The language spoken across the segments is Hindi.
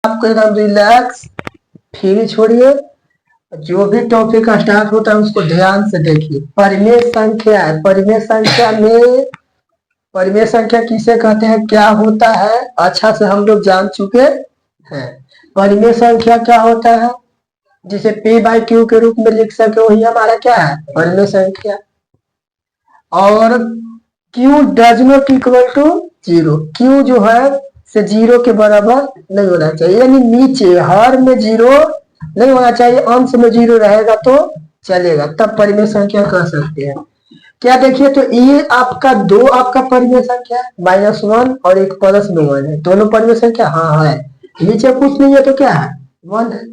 आपको एकदम रिलैक्स फील छोड़िए। जो भी टॉपिक का स्टार्ट होता है उसको ध्यान से देखिए। परिमेय संख्या है, परिमेय संख्या में परिमेय संख्या किसे कहते हैं, क्या होता है, अच्छा से हम लोग जान चुके हैं। परिमेय संख्या क्या होता है, जिसे P बाई क्यू के रूप में लिख सके, वही हमारा क्या है, परिमेय संख्या। और Q does not equal to 0, Q जो है से 0 के बराबर नहीं होना चाहिए, यानी नीचे हर में 0 नहीं होना चाहिए, अंश में 0 रहेगा तो चलेगा, तब परिमेय संख्या कह सकते हैं। क्या देखिए, तो ये आपका दो आपका परिमेय संख्या -1 और एक +1 है, दोनों परिमेय संख्या हाँ है, नीचे कुछ नहीं है तो क्या है, 1 है।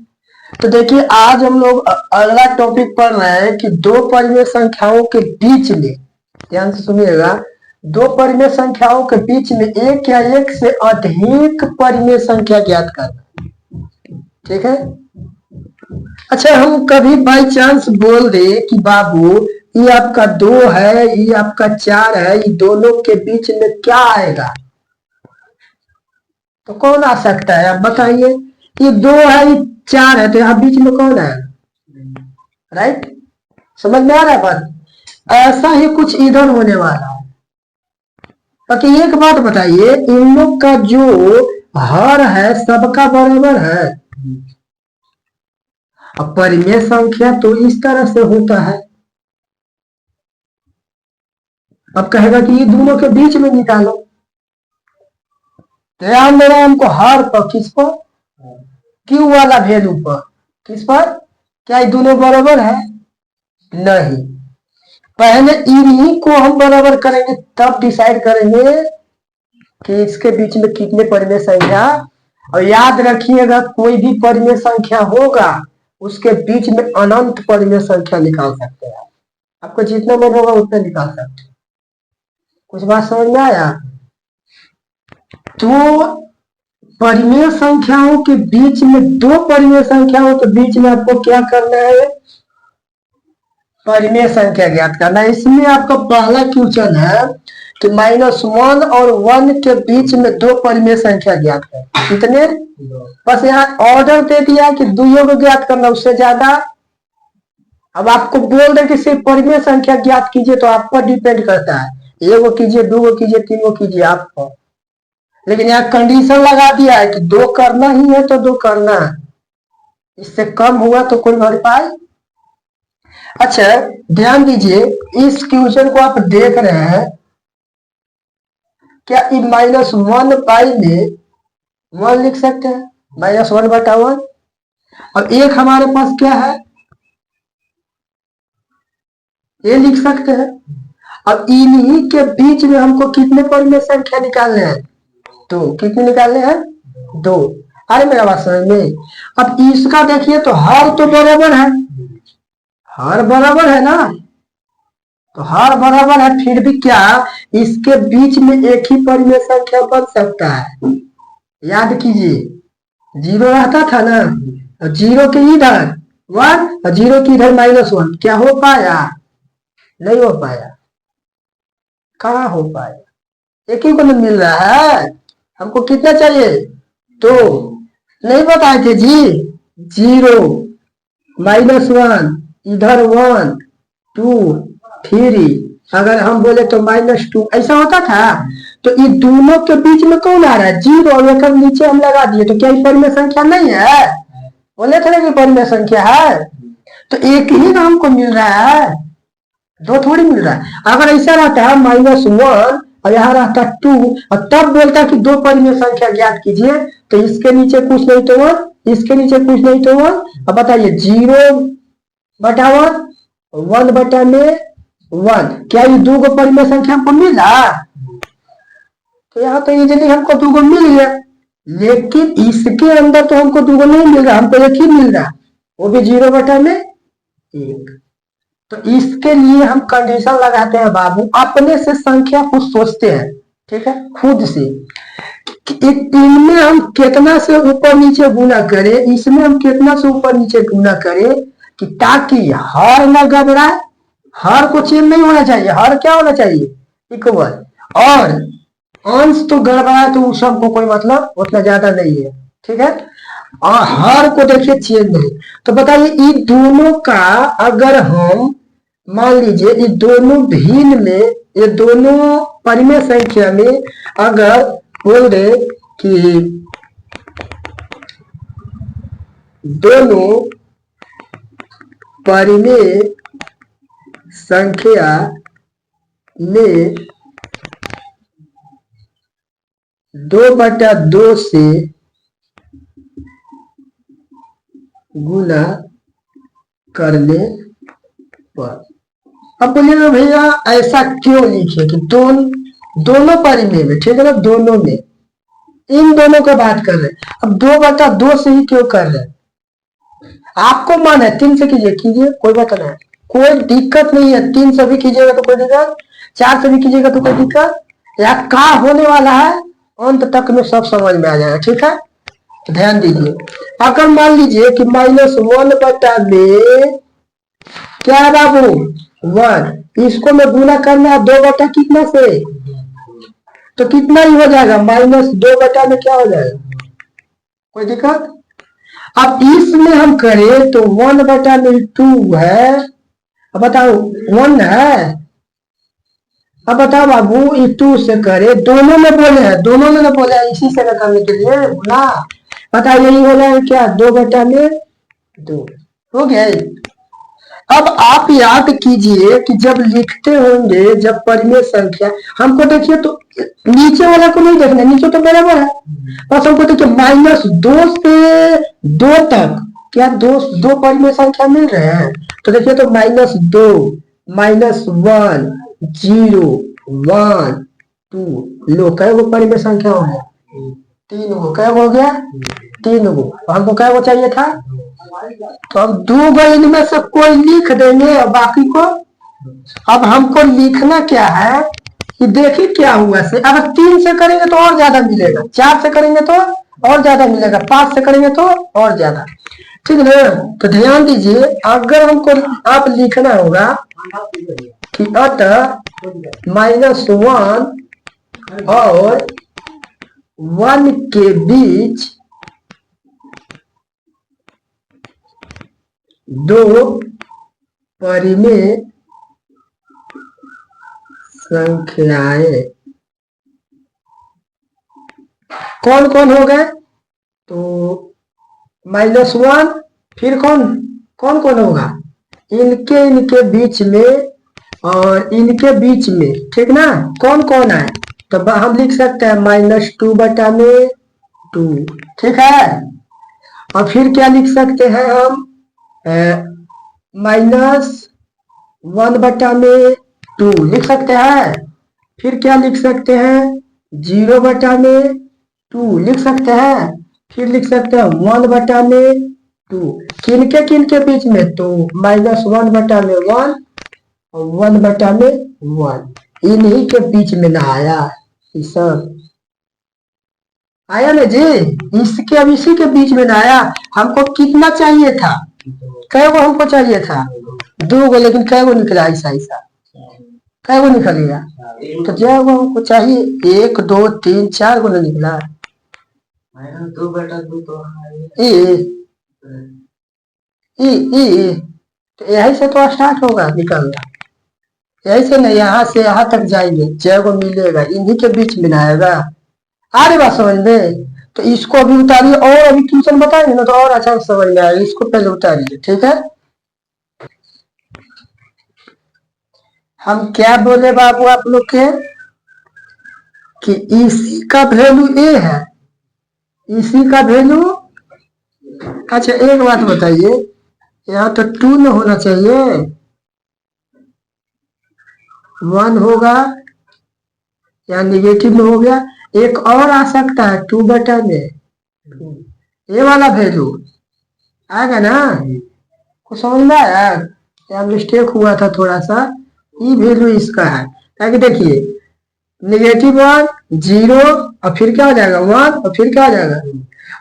तो देखिए आज हम लोग अगला टॉपिक पढ़ रहे हैं कि दो परिमेय संख्याओं के बीच में, ध्यान से सुनिएगा, दो परिमेय संख्याओं के बीच में एक या एक से अधिक परिमेय संख्या ज्ञात करना, ठीक है। अच्छा, हम कभी बाई चांस बोल दे कि बाबू ये आपका 2 है, ये आपका 4 है, ये दोनों के बीच में क्या आएगा, तो कौन आ सकता है, आप बताइए। ये 2 है, ये 4 है, तो यहाँ बीच में कौन है, राइट, समझ में आ रहा है बात। ऐसा ही कुछ इधर होने वाला है। बाकी एक बात बताइए, इन लोग का जो हर है सबका बराबर है। अब परिमेय संख्या तो इस तरह से होता है। अब कहेगा कि ये दोनों के बीच में निकालो, ध्यान देना हमको हर पर, किस पर, क्यू वाला वैल्यू पर, किस पर, क्या ये दोनों बराबर है, नहीं, पहले इन्हीं को हम बराबर करेंगे तब डिसाइड करेंगे कि इसके बीच में कितने परिमेय संख्या। और याद रखिएगा, कोई भी परिमेय संख्या होगा उसके बीच में अनंत परिमेय संख्या निकाल सकते हैं, आपको जितना मन होगा उतना निकाल सकते हैं। कुछ बात समझ में आया। तो परिमेय संख्याओं के बीच में, दो परिमेय संख्याओं के बीच में आपको क्या करना है, परिमेय संख्या ज्ञात करना है। इसमें आपका पहला क्वेश्चन है कि -1 और 1 के बीच में दो परिमेय संख्या ज्ञात है, कितने, बस यहाँ ऑर्डर दे दिया कि दुइयों को ज्ञात करना, उससे ज्यादा। अब आपको बोल दे कि सिर्फ परिमेय संख्या ज्ञात कीजिए, तो आप पर डिपेंड करता है, एगो कीजिए, दूगो कीजिए, तीनों कीजिए, आपको। लेकिन यहाँ कंडीशन लगा दिया है कि 2 करना ही है तो 2 करना है, इससे कम हुआ तो कोई भरपाई। अच्छा ध्यान दीजिए, इस क्वेश्चन को आप देख रहे हैं, क्या -1 बाई में 1 लिख सकते हैं, -1/1, और एक हमारे पास क्या है, ये लिख सकते हैं। अब इन्हीं के बीच में हमको कितने परिमेय संख्या निकालने हैं, तो कितने निकालने हैं, 2। अरे मेरा बात समझ में। अब इसका देखिए, तो हर तो बराबर है, हर बराबर है ना, तो हर बराबर है, फिर भी क्या इसके बीच में एक ही परिमेय संख्या बन सकता है। याद कीजिए, 0 रहता था ना, 0 के इधर 1 और 0 के इधर -1, क्या हो पाया, नहीं हो पाया, कहाँ हो पाया, एक ही को तो मिल रहा है, हमको कितना चाहिए, तो नहीं बताए थे जी, 0 -1 इधर 1 2 3, अगर हम बोले तो -2, ऐसा होता था। तो ये दोनों के बीच में कौन आ रहा है, 0, और एक नीचे हम लगा दिए, तो क्या ये परिमेय संख्या नहीं है, बोले थे ना कि परिमेय संख्या है, तो एक ही ना हमको मिल रहा है, 2 थोड़ी मिल रहा है। अगर ऐसा रहता है -1 और यहाँ रहता 2, और तब बोलता कि 2 परिमेय संख्या ज्ञात कीजिए, तो इसके नीचे कुछ नहीं तो 1, इसके नीचे कुछ नहीं तो 1। अब बताइए 0/1, 1/1, क्या ये 2 परिमेय संख्या हमको मिला, तो यहाँ तो इजीली हमको 2 मिल गया। लेकिन इसके अंदर तो हमको 2 नहीं मिल रहा, हमको एक ही मिल रहा, वो भी 0/1। तो इसके लिए हम कंडीशन लगाते हैं बाबू, अपने से संख्या कुछ सोचते हैं, ठीक है, खुद से, इनमें हम कितना से ऊपर नीचे गुना करें, इसमें हम कितना से ऊपर नीचे गुना करें, कि ताकि हर न घबराए, हर को चेंज नहीं होना चाहिए, हर क्या होना चाहिए, इक्वल, और अंश तो गड़बड़ाए तो उस सबको कोई मतलब उतना ज्यादा नहीं है, ठीक है, और हर को देखिए चेंज नहीं। तो बताइए इन दोनों का अगर हम मान लीजिए ये दोनों भिन्न में, ये दोनों परिमेय संख्या में अगर बोल दे कि दोनों परिमेय संख्या में 2/2 से गुना करने पर, अब बोलिएगा भैया ऐसा क्यों लिखे कि दोनों परिमेय में, ठीक है ना, दोनों में, इन दोनों का बात कर रहे हैं। अब 2/2 से ही क्यों कर रहे हैं? आपको मन है 3 से कीजिए, कोई बात नहीं, कोई दिक्कत नहीं है। 3 से भी कीजिएगा तो कोई दिक्कत, 4 से भी कीजिएगा तो कोई दिक्कत, या क्या होने वाला है अंत तक में सब समझ में आ जाएगा। ठीक है, तो ध्यान दीजिए। अगर मान लीजिए कि -1/में क्या है बाबू 1, इसको मैं गुना करना है 2 कितना से, तो कितना ही हो जाएगा -2 में क्या हो जाएगा, कोई दिक्कत। अब इसमें हम करें तो 1/2 है, अब बताओ 1 है, अब बताओ बाबू 2 से करे, दोनों में बोले हैं, दोनों में बोले हैं, इसी से न करने के लिए बोला। बताओ यही हो जाएगा क्या 2/2 हो गया। अब आप याद कीजिए कि जब लिखते होंगे, जब परिमेय संख्या, हमको देखिए तो नीचे वाला को नहीं देखना, नीचे तो बराबर है, बस हमको देखिए -2 से 2 तक क्या दो परिमेय संख्या मिल रहे हैं। तो देखिए तो -2, -1, 0, 1, 2, लो कै गो परिमेय संख्या हो गया, 3 गो, कै गो हो गया 3 गो, हमको कै गो चाहिए था, तो हम 2 गो इनमें से कोई लिख देंगे और बाकी को। अब हमको लिखना क्या है कि देखिए क्या हुआ से, अगर 3 से करेंगे तो और ज्यादा मिलेगा, 4 से करेंगे तो और ज्यादा मिलेगा, 5 से करेंगे तो और ज्यादा, ठीक है ना। तो ध्यान दीजिए, अगर हमको आप लिखना होगा कि अतः -1 और 1 के बीच 2 परिमेय संख्याएं कौन कौन हो गए, तो -1, फिर कौन कौन कौन होगा, इनके बीच में और इनके बीच में, ठीक ना, कौन कौन है, तो हम लिख सकते हैं -2/2, ठीक है। और फिर क्या लिख सकते हैं हम, -1/2 लिख सकते हैं। फिर क्या लिख सकते हैं 0/2 लिख सकते हैं। फिर लिख सकते हैं 1/2, किनके बीच में, तो -1/1 और 1/1, इन्हीं के बीच में ना आया, ये सब आया ना जी, इसके अब इसी के बीच में ना आया। हमको कितना चाहिए था, कै गो हमको चाहिए था 2 गो, लेकिन कै गो निकला ऐसा ऐसा, कै गो निकल गया, तो जब हमको चाहिए 1, 2, 3, 4 गो निकला, 2/2 तो तो यही से तो स्टार्ट होगा निकलना, यही से ना, यहाँ से यहाँ तक जाएंगे 6 गो मिलेगा, इन्हीं के बीच में आएगा। आ रही बात समझ में, तो इसको अभी उतारिए और अभी ट्यूशन बताएंगे ना तो और अच्छा समझ में आएगा, इसको पहले उतारिए, ठीक है। हम क्या बोले बाबू आप लोग के कि इसी का वैल्यू ए है, इसी का वैल्यू, अच्छा एक बात बताइए, यहाँ तो 2 न होना चाहिए, 1 होगा, यहाँ निगेटिव में हो गया, एक और आ सकता है 2/2 में, ये वाला वैल्यू आएगा ना, कुछ समझ में आया, यहाँ मिस्टेक हुआ था थोड़ा सा, ये वैल्यू इसका है, ताकि देखिए -1, 0 और फिर क्या हो जाएगा 1 और फिर क्या हो जाएगा,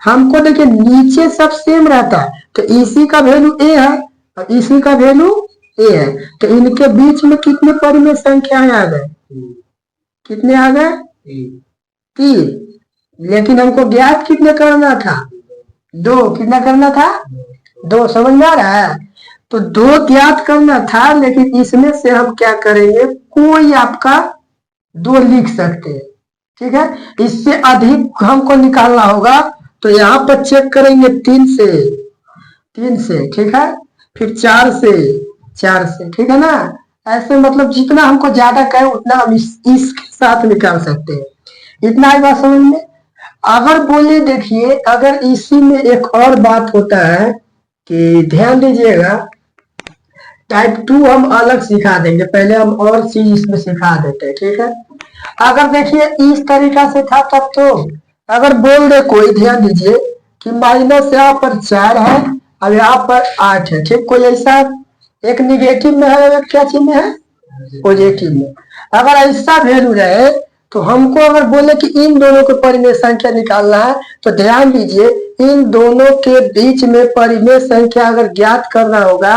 हमको देखिए नीचे सब सेम रहता है, तो इसी का वैल्यू ए है और इसी का वैल्यू ए है, तो इनके बीच में कितने परिमेय संख्याएं आ गए, कितने आ गए 3, लेकिन हमको ज्ञात कितने करना था 2 कितना करना था? 2 समझ में आ रहा है? तो 2 ज्ञात करना था, लेकिन इसमें से हम क्या करेंगे, कोई आपका 2 लिख सकते हैं। ठीक है, इससे अधिक हमको निकालना होगा तो यहाँ पर चेक करेंगे 3 से, ठीक है, फिर 4 से, ठीक है ना। ऐसे मतलब जितना हमको ज्यादा कहे उतना हम इसके साथ निकाल सकते हैं। इतना ही बात समझ में। अगर बोले देखिए, अगर इसी में एक और बात होता है कि ध्यान दीजिएगा, टाइप 2 हम अलग सिखा देंगे, पहले हम और चीज इसमें सिखा देते हैं। ठीक है, अगर देखिए इस तरीका से था तब तो अगर बोल दे कोई, ध्यान दीजिए कि माइनस यहाँ पर 4 है और यहाँ पर 8 है। ठीक, कोई ऐसा एक निगेटिव में है, एक क्या चीज में है, पॉजिटिव में। अगर ऐसा वैल्यू रहे तो हमको अगर बोले कि इन दोनों के परिमेय संख्या निकालना है तो ध्यान दीजिए इन दोनों के बीच में परिमेय संख्या अगर ज्ञात करना होगा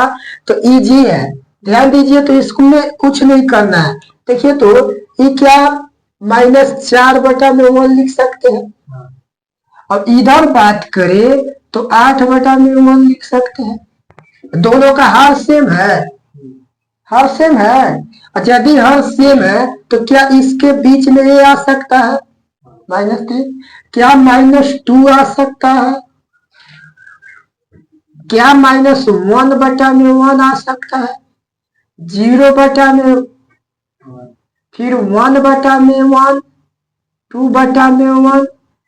तो इजी है। ध्यान दीजिए, तो इसमें कुछ नहीं करना है। देखिए तो ये क्या, -4/1 लिख सकते हैं। और इधर बात करें तो 8/1 लिख सकते हैं। दोनों का हर सेम है, हर सेम है। अच्छा, यदि हर सेम है तो क्या इसके बीच में ये आ सकता है -3? क्या -2 आ सकता है? क्या -1/1 आ सकता है? 0/1, फिर 1/1, 2/1,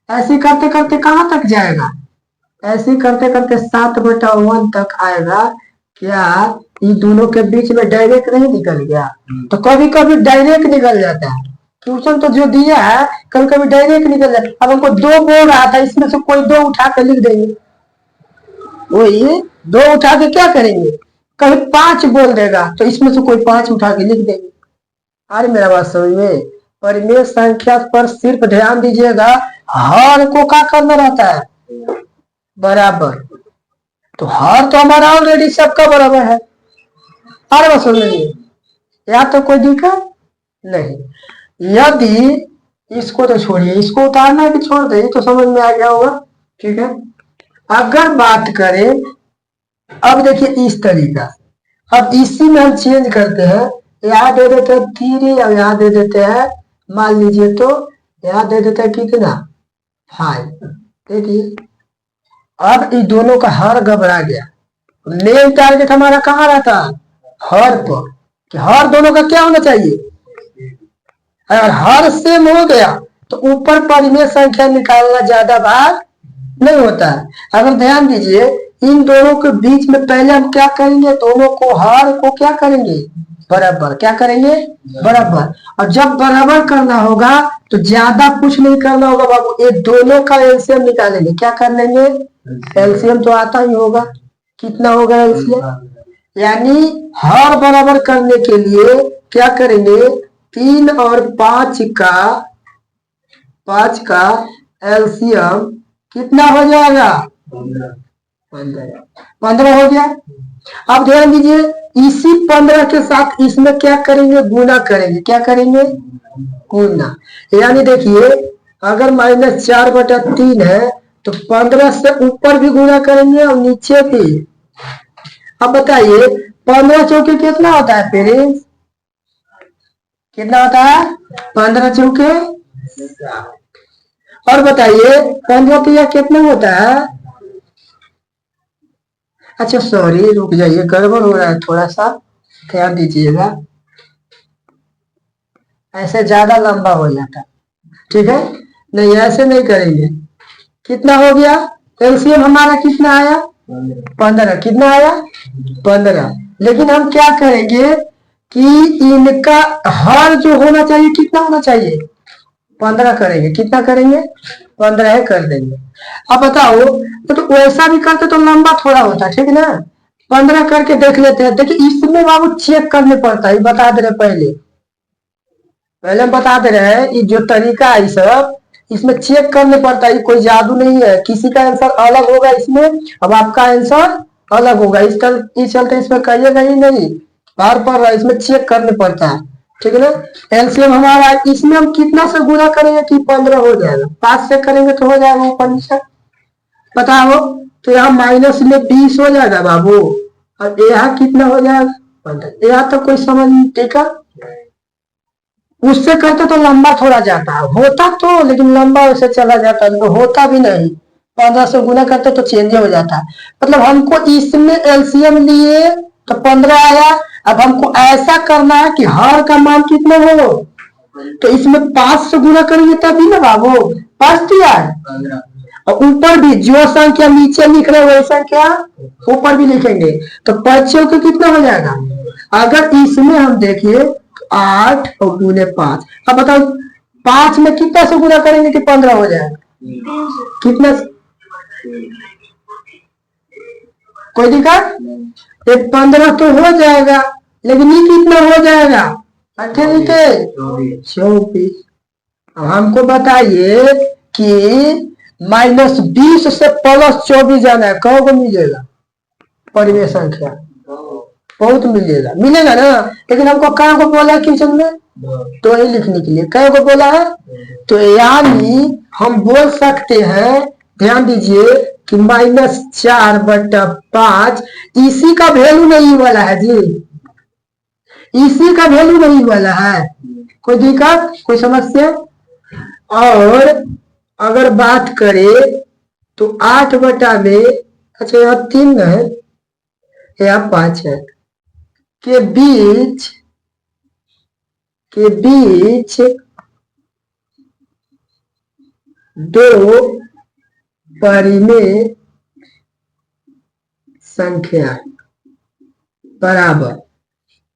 ऐसे करते करते कहां तक जाएगा? ऐसे करते करते 7/1 तक आएगा। क्या ये दोनों के बीच में डायरेक्ट नहीं निकल गया? तो कभी कभी डायरेक्ट निकल जाता है। क्वेश्चन तो जो दिया है कभी कभी डायरेक्ट निकल जाता है। अब हमको 2 बोल रहा था, इसमें से कोई 2 उठा के लिख देंगे। वही 2 उठा के क्या करेंगे, कभी 5 बोल देगा तो इसमें से कोई 5 उठा के लिख देंगे। अरे मेरा बात समझ में। परिमेय संख्या पर सिर्फ ध्यान दीजिएगा, हर को क्या करना रहता है, बराबर। तो हर तो हमारा ऑलरेडी सबका बराबर है। अरे बात समझ लीजिए, या तो कोई दिक्कत नहीं। यदि इसको तो छोड़िए, इसको उतारना है कि छोड़ दे, तो समझ में आ गया होगा। ठीक है, अगर बात करें अब देखिए इस तरीका, अब इसी में हम चेंज करते हैं। यहाँ दे देते हैं 3 और यहाँ दे देते हैं, मान लीजिए तो यहाँ दे देते हैं कितना, 5। देखिए अब इन दोनों का हर घबरा गया। मेन टारगेट हमारा कहाँ रहता, हर पर, कि हर दोनों का क्या होना चाहिए। अगर हर सेम हो गया तो ऊपर परिमेय संख्या निकालना ज्यादा बात नहीं होता है। अगर ध्यान दीजिए इन दोनों के बीच में पहले हम क्या करेंगे, दोनों को हर को क्या करेंगे, बराबर। क्या करेंगे, बराबर। और जब बराबर करना होगा तो ज्यादा कुछ नहीं करना होगा बाबू, ये दोनों का एलसीएम निकालेंगे। क्या कर लेंगे, एलसीएम तो आता ही होगा। कितना होगा एलसीएम, यानी हर बराबर करने के लिए क्या करेंगे, 3 और 5 का एलसीएम कितना हो जाएगा, 15 हो गया। अब ध्यान दीजिए इसी 15 के साथ इसमें क्या करेंगे, गुना करेंगे। क्या करेंगे, गुना। यानी देखिए अगर -4/3 है तो 15 से ऊपर भी गुना करेंगे और नीचे भी। अब बताइए 15 चौके कितना होता है पेरेंट्स, कितना होता है, 15 चौके। और बताइए 15 तिया कितना होता है। अच्छा सॉरी, रुक जाइए, गड़बड़ हो रहा है थोड़ा सा, ध्यान दीजिएगा, ऐसे ज्यादा लंबा हो जाता। ठीक है, नहीं ऐसे नहीं करेंगे। कितना हो गया, एलसीएम हमारा कितना आया, 15। कितना आया, 15। लेकिन हम क्या करेंगे कि इनका हर जो होना चाहिए कितना होना चाहिए, 15 करेंगे। कितना करेंगे, 15 कर देंगे। अब बताओ तो वैसा भी करते तो लंबा थोड़ा होता, ठीक है ना। 15 करके देख लेते हैं। देखिए इसमें बाबू चेक करने पड़ता है, बता दे रहे पहले हम बता दे रहे हैं, ये जो तरीका है सब इसमें चेक करने पड़ता है। कोई जादू नहीं है, किसी का आंसर अलग होगा इसमें, अब आपका आंसर अलग होगा। इस चलते इसमें कहिएगा ही नहीं, बार पड़ रहा है, इसमें चेक करने पड़ता है। ठीक है ना। एलसीएम हमारा इसमें हम कितना से गुना करेंगे कि 15 हो जाएगा, 5 से करेंगे तो हो जाएगा ऊपर नीचे। बताओ तो यहाँ माइनस में 20 हो जाएगा बाबू, और यहाँ कितना हो जाएगा 15। यहाँ तो कोई समझ नहीं, ठीक है। उससे करते तो लंबा थोड़ा जाता है, होता तो लेकिन लंबा वैसे चला जाता है, तो होता भी नहीं। 15 से गुना करते तो चेंज हो जाता है। मतलब हमको इसमें एलसीएम लिए तो 15 आया। अब हमको ऐसा करना है कि हर का मान कितना हो, तो इसमें 5 से गुना करेंगे तभी ना बाबू 5 दिया है। और ऊपर भी जो संख्या नीचे लिख रहे वही संख्या ऊपर भी लिखेंगे, तो 5 के कितना हो जाएगा। अगर इसमें हम देखिए 8 और गुने 5, अब बताओ 5 में कितना से गुना करेंगे कि 15 हो जाएगा, कितना कोई दिक्कत, ये 15 तो हो जाएगा, लेकिन ये कितना हो जाएगा 24। अब हमको बताइए कि -20 से +24 जाना है, कौ को मिलेगा परिमेय संख्या, बहुत मिलेगा, मिलेगा ना। लेकिन हमको क्या को बोला है क्वेश्चन में, तो ही लिखने के लिए क्या को बोला है। तो यानी हम बोल सकते हैं, ध्यान दीजिए कि -4/5 इसी का वैल्यू नहीं वाला है जी, इसी का वैल्यू नहीं वाला है। कोई दिक्कत, कोई समस्या। और अगर बात करें तो 8 में, अच्छा यहाँ 3 है यहाँ 5 है, के बीच 2 परिमेय संख्या बराबर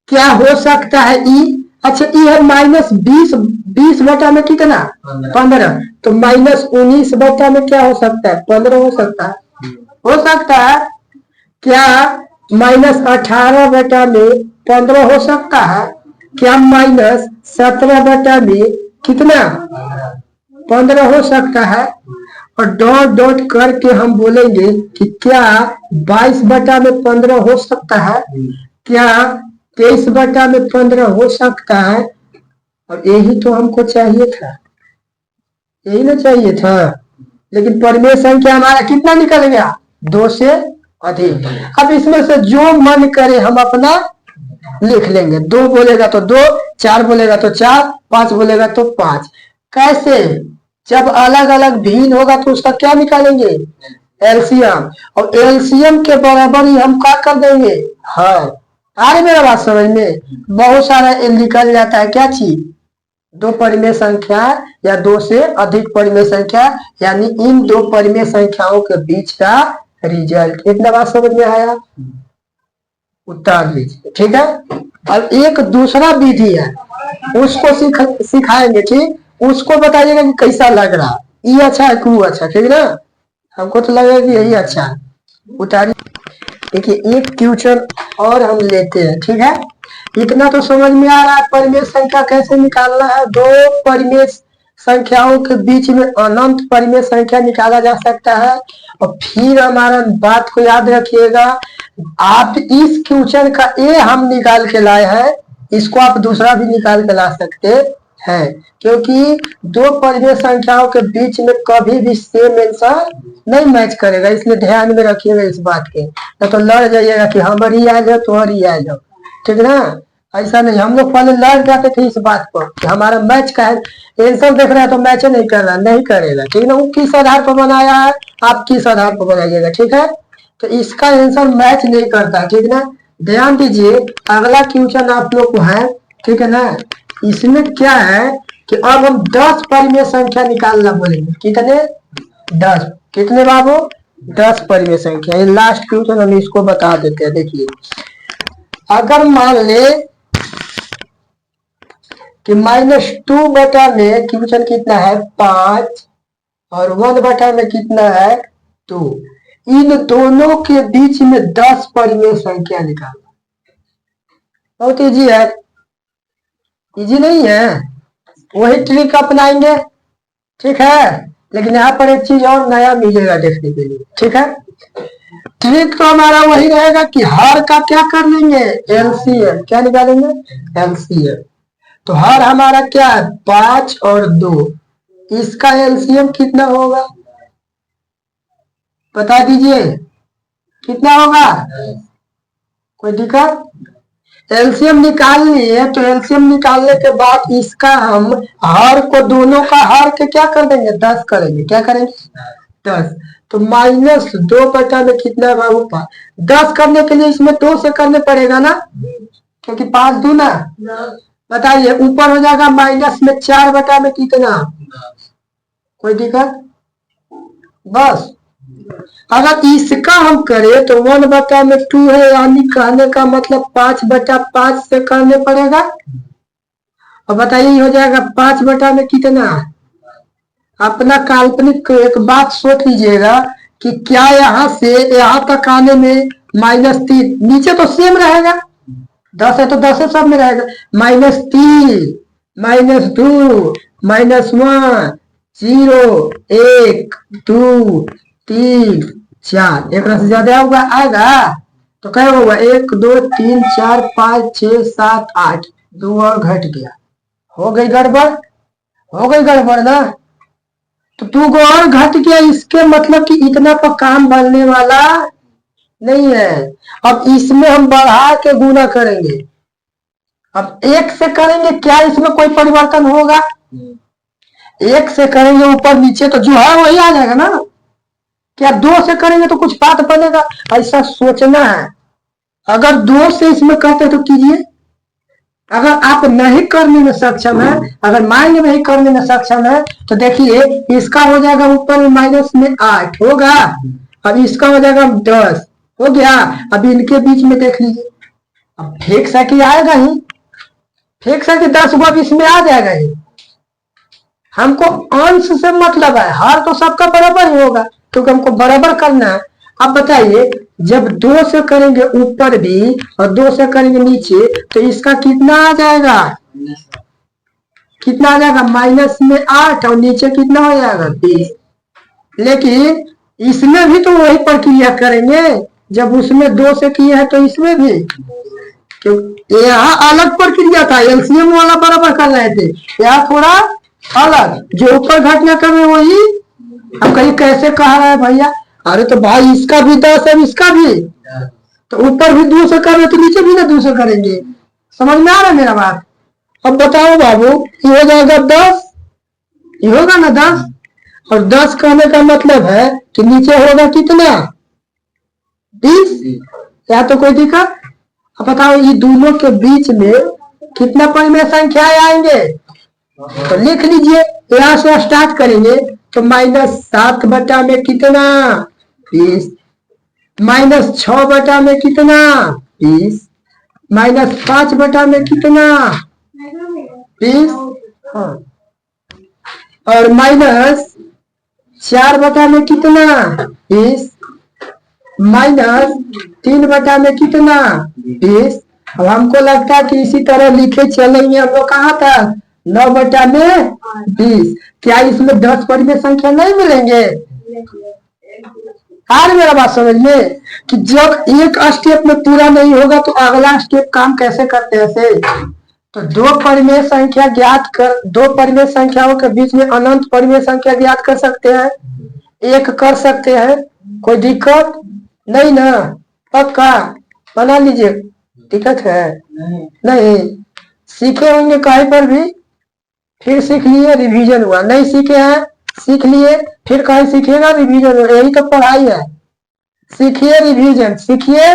क्या हो सकता है ई। अच्छा ई है -20, 20 में कितना 15, तो -19 में क्या हो सकता है 15 हो सकता है, हो सकता है क्या। -18 में 15 हो सकता है क्या, -17 में कितना 15 हो सकता है। और डॉट डॉट करके हम बोलेंगे कि क्या 22 में 15 हो सकता है, क्या 23 में 15 हो सकता है। और यही तो हमको चाहिए था, यही ना चाहिए था। लेकिन परिमेय संख्या हमारा कितना निकल गया 2 से अधिक। अब इसमें से जो मन करे हम अपना लिख लेंगे, 2 बोलेगा तो 2, 4 बोलेगा तो 4, 5 बोलेगा तो 5। कैसे, जब अलग अलग भिन्न होगा तो उसका क्या निकालेंगे एलसीएम, और एलसीएम के बराबर ही हम क्या कर देंगे हर। आ रही मेरा बात समझ में, बहुत सारा निकल जाता है क्या चीज, 2 परिमेय संख्या या 2 से अधिक परिमेय संख्या, यानी इन 2 परिमेय संख्याओं के बीच का रिजल्ट। इतना बात समझ में आया, उत्तर दीजिए, ठीक है। अब एक दूसरा विधि है, उसको सिखाएंगे, ठीक। उसको बताइएगा कि कैसा लग रहा, ये अच्छा है क्यों अच्छा, ठीक ना। हमको तो लगेगा कि यही अच्छा है, उतारिए। देखिए एक क्वेश्चन और हम लेते हैं, ठीक है। इतना तो समझ में आ रहा है परिमेय संख्या कैसे निकालना है। 2 परिमेय संख्याओं के बीच में अनंत परिमेय संख्या निकाला जा सकता है। और फिर हमारा बात को याद रखिएगा, आप इस क्वेश्चन का ए हम निकाल के लाए हैं, इसको आप दूसरा भी निकाल के ला सकते हैं, क्योंकि 2 परिमेय संख्याओं के बीच में कभी भी सेम आंसर नहीं मैच करेगा, इसलिए ध्यान में रखिएगा इस बात के। न तो लड़ जाइएगा कि हमारी आ जाओ तुम्हारी आ जाओ, ठीक ना। ऐसा नहीं, हम लोग पहले लड़ जाते थे इस बात पर कि हमारा मैच का है, आंसर देख रहा है तो मैच नहीं कर रहा, नहीं करेगा, ठीक ना। वो किस आधार पर बनाया है, आप किस आधार पर बनाइएगा, ठीक है। तो इसका आंसर मैच नहीं करता, ठीक ना। ध्यान दीजिए अगला क्वेश्चन आप लोग को है, ठीक है ना। इसमें क्या है कि अब हम 10 परिमेय संख्या निकालना बोलेंगे, कितने 10, कितने बाबू 10 परिमेय संख्या। ये लास्ट क्वेश्चन हम इसको बता देते हैं। देखिए अगर मान ले कि -2 में क्वेश्चन कितना है 5 और 1 में कितना है 2, इन दोनों के बीच में 10 परिमेय संख्या निकालना बहुत इजी है, इजी नहीं है, वही ट्रिक अपनाएंगे, ठीक है। लेकिन यहाँ पर एक चीज और नया मिलेगा देखने के लिए, ठीक है। ट्रिक तो हमारा वही रहेगा कि हर का क्या कर लेंगे एलसीएम, क्या निकालेंगे एलसीएम। तो हर हमारा क्या है 5 और 2, इसका एलसीएम कितना होगा बता दीजिए कितना होगा। कोई दिक्कत। एलसीएम निकालनी है तो एलसीएम निकालने के बाद इसका हम हर को दोनों का हर के क्या कर देंगे 10 करेंगे। क्या करेंगे 10। तो -2 में कितना है बाबू 5। 10 करने के लिए इसमें 2 से करने पड़ेगा ना, क्योंकि 5 दूना। बताइए ऊपर हो जाएगा -4 में कितना। कोई दिक्कत। बस अगर इसका हम करें तो 1/2 है, यानी कहने का मतलब 5/5 से करने पड़ेगा। और बताइए हो जाएगा 5 में कितना। अपना काल्पनिक एक बात सोच लीजिएगा कि क्या यहाँ से यहाँ तक आने में -3, नीचे तो सेम रहेगा, 10 है तो 10 है सब में रहेगा। -3 -2 -1 0 1 2 3 4 एक से ज्यादा होगा आएगा तो क्या होगा 1 2 3 4 5 6 7 8 2 और घट गया। हो गई गड़बड़, हो गई गड़बड़ ना। तो 2 और घट गया, इसके मतलब कि इतना पर काम बनने वाला नहीं है। अब इसमें हम बढ़ा के गुना करेंगे। अब 1 से करेंगे, क्या इसमें कोई परिवर्तन होगा। 1 से करेंगे ऊपर नीचे तो जो है वही आ जाएगा ना। क्या 2 से करेंगे तो कुछ बात बनेगा, ऐसा सोचना है। अगर 2 से इसमें करते तो कीजिए। अगर आप नहीं करने में सक्षम है, अगर माइंड में ही करने में सक्षम है तो देखिए इसका हो जाएगा ऊपर में -8 होगा। अब इसका हो जाएगा 10 हो गया। अब इनके बीच में देख लीजिए, अब फेंक सके आएगा ही, फेंक सके 10 अब इसमें आ जाएगा ही। हमको अंश से मतलब है, हर तो सबका बराबर ही होगा क्योंकि हमको बराबर करना है। अब बताइए जब 2 से करेंगे ऊपर भी और 2 से करेंगे नीचे तो इसका कितना आ जाएगा, कितना आ जाएगा -8 और नीचे कितना हो जाएगा 20। लेकिन इसमें भी तो वही प्रक्रिया करेंगे जब उसमें 2 से किए हैं तो इसमें भी, क्योंकि यहाँ अलग प्रक्रिया था, एलसीएम वाला बराबर कर रहे थे, यहाँ थोड़ा अलग, जो ऊपर घटना कर रहे वही। अब कहीं कैसे कह रहा है भैया, अरे तो भाई इसका भी 10 है इसका भी, तो ऊपर भी 2 से कर रहे तो नीचे भी ना 2 से करेंगे। समझ में आ रहा है मेरा बात। अब बताओ बाबू ये हो जाएगा 10, ये होगा ना 10, और 10 कहने का मतलब है कि नीचे होगा कितना 20। या तो कोई दिक्कत। अब बताओ ये दोनों के बीच में कितना परिमेय संख्या आएंगे तो लिख लीजिए। यहाँ से स्टार्ट करेंगे तो -7 में कितना 20, -6 में कितना 20, -5 में कितना 20, हाँ, और -4 में कितना 20, -3 में कितना 20। अब हमको लगता है कि इसी तरह लिखे चलेंगे हम लोग कहाँ तक 9 में 20। क्या इसमें 10 परिमेय संख्या नहीं मिलेंगे। आ रही मेरा बात समझ में कि जब एक स्टेप में पूरा नहीं होगा तो अगला स्टेप काम कैसे करते हैं से। तो 2 परिमेय संख्या ज्ञात कर, 2 परिमेय संख्याओं के बीच में अनंत परिमेय संख्या ज्ञात कर सकते हैं, 1 कर सकते हैं। कोई दिक्कत नहीं ना, पक्का बना लीजिए। दिक्कत है नहीं, सीखे होंगे कहीं पर भी, फिर सीख लिए रिवीजन हुआ, नहीं सीखे हैं सीख लिए फिर कहीं सीखेगा रिवीजन हुआ, यही तो पढ़ाई है। सीखिए रिवीजन, सीखिए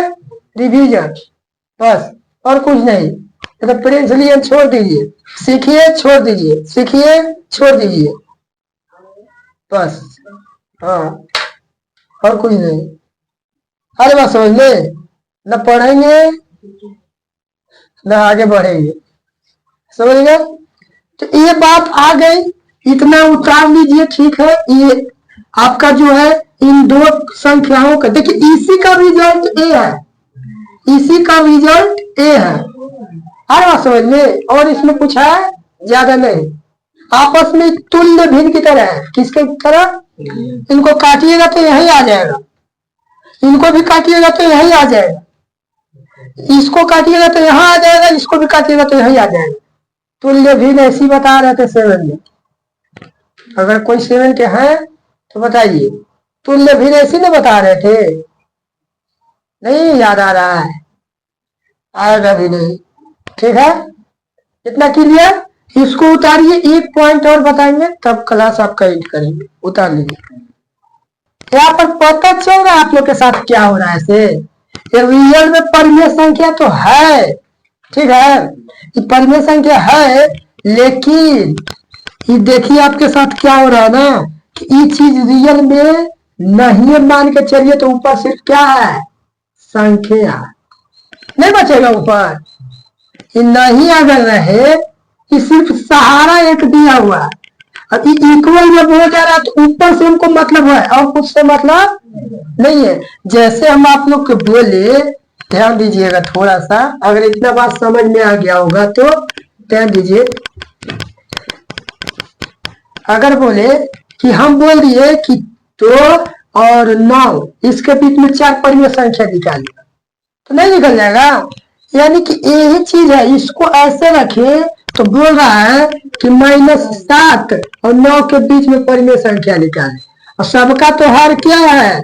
रिवीजन, बस और कुछ नहीं। तो प्रिंसिपल छोड़ दीजिए, सीखिए छोड़ दीजिए, सीखिए छोड़ दीजिए, बस। हाँ और कुछ नहीं। अरे बात समझ ले, न पढ़ेंगे न आगे बढ़ेंगे, समझ गए। तो ये बात आ गई, इतना उतार लीजिए ठीक है। ये आपका जो है इन 2 संख्याओं का देखिए, इसी का रिजल्ट ए है, इसी का रिजल्ट ए है। अरे बात समझ में, और इसमें कुछ है ज्यादा नहीं, आपस में तुल्य भिन्न की तरह है। किसके तरह, इनको काटिएगा तो यही आ जाएगा, इनको भी काटिएगा तो यही आ जाएगा, इसको काटिएगा तो यहाँ आ जाएगा, इसको भी काटिएगा तो यही आ जाएगा। तुल्य भिन्न ऐसी बता रहे थे 7 में। अगर कोई 7 के हैं तो बताइए। तुल्य भी ऐसी ना बता रहे थे, नहीं याद आ रहा है? आएगा भी नहीं। ठीक है, इतना क्लियर। इसको उतारिए, एक पॉइंट और बताएंगे तब क्लास आपका एंड करेंगे। उतार लीजिए। यहाँ पर पता चल रहा है आप लोग के साथ क्या हो रहा है से? ये रियल में परिमेय संख्या तो है, ठीक है, ये परिमेय संख्या है, लेकिन ये देखिए आपके साथ क्या हो रहा है ना, कि ये चीज रियल में नहीं है मान के चलिए, तो ऊपर सिर्फ क्या है? संख्या नहीं बचेगा ऊपर। ये नहीं अगर रहे, ये सिर्फ सहारा एक दिया हुआ है, अब ये इक्वल जब हो जा रहा है तो ऊपर से हमको मतलब है और कुछ से मतलब नहीं है। जैसे हम आप लोग को बोले, ध्यान दीजिएगा थोड़ा सा, अगर इतना बात समझ में आ गया होगा तो ध्यान दीजिए। अगर बोले कि हम बोल दिए कि 2 और 9 इसके बीच में 4 परिमेय संख्या निकालिए, तो नहीं निकल जाएगा। यानी कि यही चीज है, इसको ऐसे रखे तो बोल रहा है कि -7 और 9 के बीच में परिमेय संख्या निकाले, और सबका तो हर क्या है?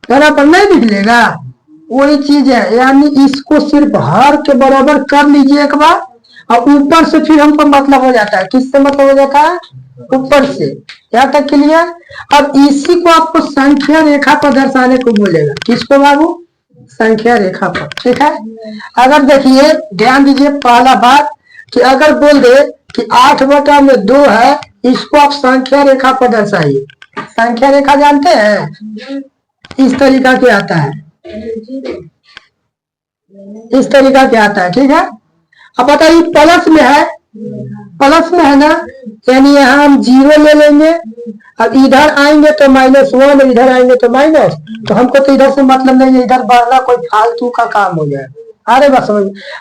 बराबर नहीं निकलेगा। वही चीज है, यानी इसको सिर्फ हर के बराबर कर लीजिए एक बार, और ऊपर से फिर हमको मतलब हो जाता है। किससे मतलब हो जाता है? ऊपर से। यहाँ तक क्लियर। अब इसी को आपको संख्या रेखा पर दर्शाने को बोलेगा। किसको बाबू? संख्या रेखा पर। ठीक है, अगर देखिए ध्यान दीजिए, पहला बात कि अगर बोल दे कि 8/2 है, इसको आप संख्या रेखा पर दर्शाइए। संख्या रेखा जानते हैं? इस तरीका के आता है, इस तरीका के आता है। ठीक है, अब बताइए प्लस में है, प्लस में है ना, यानी यहाँ हम 0 ले लेंगे। अब इधर आएंगे तो -1, इधर आएंगे तो माइनस, तो हमको तो इधर से मतलब नहीं है, इधर बढ़ना कोई फालतू का काम हो जाए। अरे बस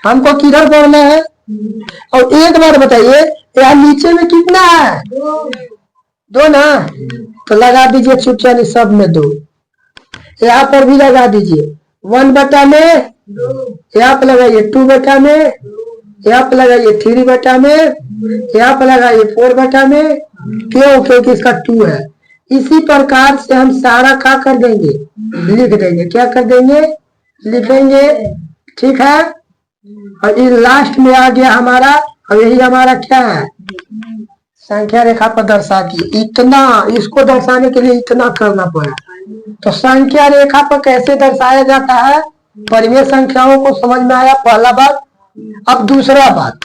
हमको किधर बढ़ना है। और एक बार बताइए, यहाँ नीचे में कितना है? 2 ना, तो लगा दीजिए चुपचाप सब में 2। यहाँ पर भी लगा दीजिए 1/में, यहाँ पर लगाइए 2/में, यहाँ पर लगाइए 3/में, यहाँ पर लगाइए 4/में। क्यों? क्योंकि इसका 2 है। इसी प्रकार से हम सारा क्या कर देंगे? लिख देंगे। क्या कर देंगे? लिखेंगे। ठीक है, और ये लास्ट में आ गया हमारा। और यही हमारा क्या है? संख्या रेखा पर दर्शा दिए। इतना, इसको दर्शाने के लिए इतना करना पड़ा। तो संख्या रेखा पर कैसे दर्शाया जाता है? परिमेय संख्याओं को समझ में आया, पहला बात। अब दूसरा बात,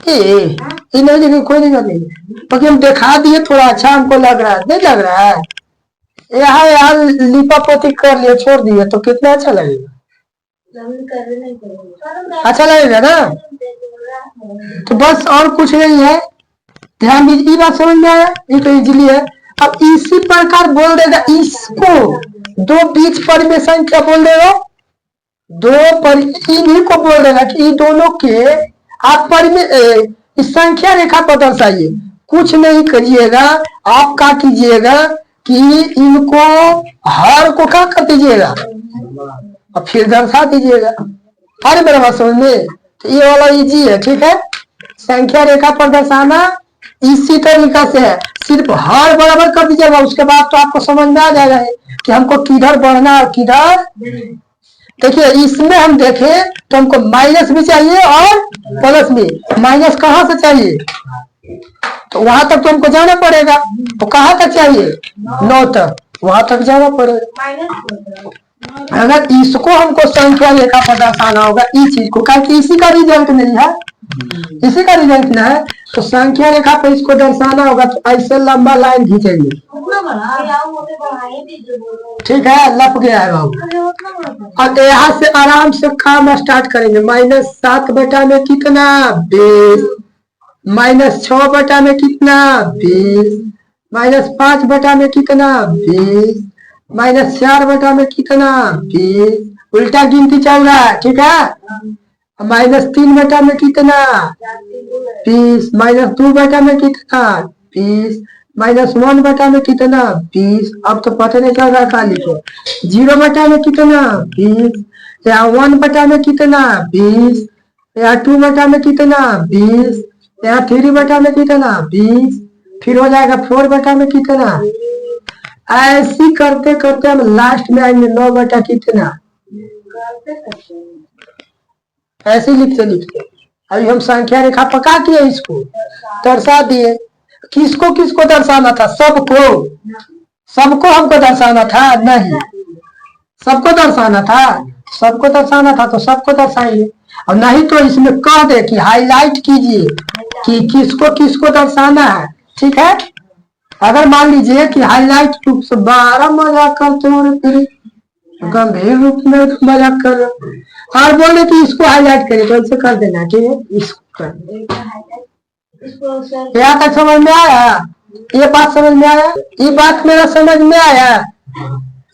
ये नहीं देखिए, कोई दिक्कत नहीं, बाकी हम दिखा दिए, थोड़ा अच्छा हमको लग रहा है। नहीं लग रहा है? यहाँ यार लिपा पोती कर लिए, छोड़ दिए तो कितना अच्छा लगेगा। अच्छा लगेगा ना? तो बस और कुछ नहीं है। ध्यान दीजिए, बात समझ में आया? ये तो इजीली है। अब इसी प्रकार बोल देगा, इसको 2 बीच परिमेय संख्या बोल देगा, इन्हीं को बोल देगा कि इन दोनों के आप परिमेय इस संख्या रेखा पर दर्शाइए। कुछ नहीं करिएगा, आप क्या कीजिएगा कि इनको हर को क्या कर दीजिएगा और फिर दर्शा दीजिएगा। अरे मेरा बात समझ में? तो ये वाला इजी है। ठीक है, संख्या रेखा पर दर्शाना इसी तरीका से है, सिर्फ हर बराबर कर दीजिएगा। उसके बाद तो आपको समझ में आ जाएगा कि हमको किधर बढ़ना और किधर। देखिए इसमें हम देखें तो हमको माइनस भी चाहिए और प्लस भी। माइनस कहाँ से चाहिए? तो वहां तक तो हमको जाना पड़ेगा। तो कहाँ तक चाहिए? 9 तक, वहां तक जाना पड़ेगा। अगर इसको हमको संख्या रेखा पर दर्शाना होगा, इस चीज को, क्योंकि इसी का रिजल्ट नहीं है, इसी का रिजल्ट ना है, तो संख्या रेखा पर इसको दर्शाना होगा तो ऐसे लंबा लाइन खींचेंगे। ठीक है, लप गया है बाबू। और यहाँ से आराम से काम स्टार्ट करेंगे। -7 में कितना? 20। -6 में कितना? 20। -5 में कितना? 20। -4 में कितना? 20। उल्टा गिनती चल रहा है। ठीक है, -3 में कितना? 20। -2 में कितना? 20। -1 में कितना? 20। अब तो पता नहीं चल रहा है खाली को। 0 में कितना? 20। या 1 में कितना? 20। या 2 में कितना? 20। या 3 में कितना? 20। फिर हो जाएगा 4 बटा में कितना। ऐसी करते करते हम लास्ट में आएंगे 9 बटा कितना। ऐसे लिखते लिखते अभी हम संख्या रेखा पका दिए, इसको दर्शा दिए। किसको किसको दर्शाना था? सबको। सबको हमको दर्शाना था? नहीं, सबको दर्शाना था। सबको दर्शाना था तो सबको दर्शाएंगे, और नहीं तो इसमें कह दे कि हाईलाइट कीजिए कि किसको किसको दर्शाना है। ठीक है, अगर मान लीजिए कि हाईलाइट रूप से 12 मजाक करते हो, फिर गंभीर रूप में मजाक कर रहे हो और बोले कि इसको हाईलाइट करिए, तो ऐसे कर देना। ठीक है, इसको कर। यहाँ तक समझ में आया? ये बात समझ में आया? ये बात मेरा समझ में आया?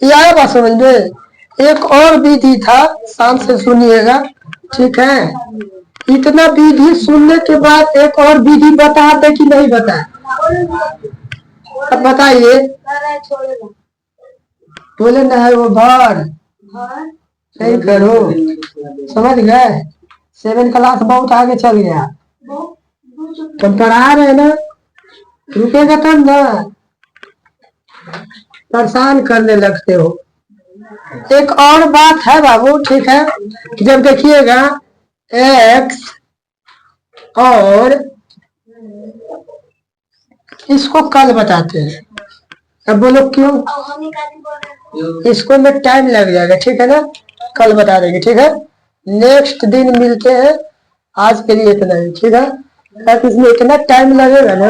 ये आया बात समझ में? एक और विधि था, शाम से सुनिएगा। ठीक है, इतना विधि सुनने के बाद एक और विधि बताते कि नहीं बताए? अब बताइए। बोले ना है वो भर सही करो। समझ गए? 7 क्लास बहुत आगे चल गया। तुम पढ़ा रहे ना, रुकेगा तब ना, परेशान करने लगते हो। एक और बात है बाबू, ठीक है, जब देखिएगा x और इसको कल बताते हैं। अब बोलो क्यों? इसको में टाइम लग जाएगा, ठीक है ना, कल बता देंगे। ठीक है, नेक्स्ट दिन मिलते हैं। आज के लिए इतना ही, ठीक है। इसमें इतना टाइम लगेगा ना।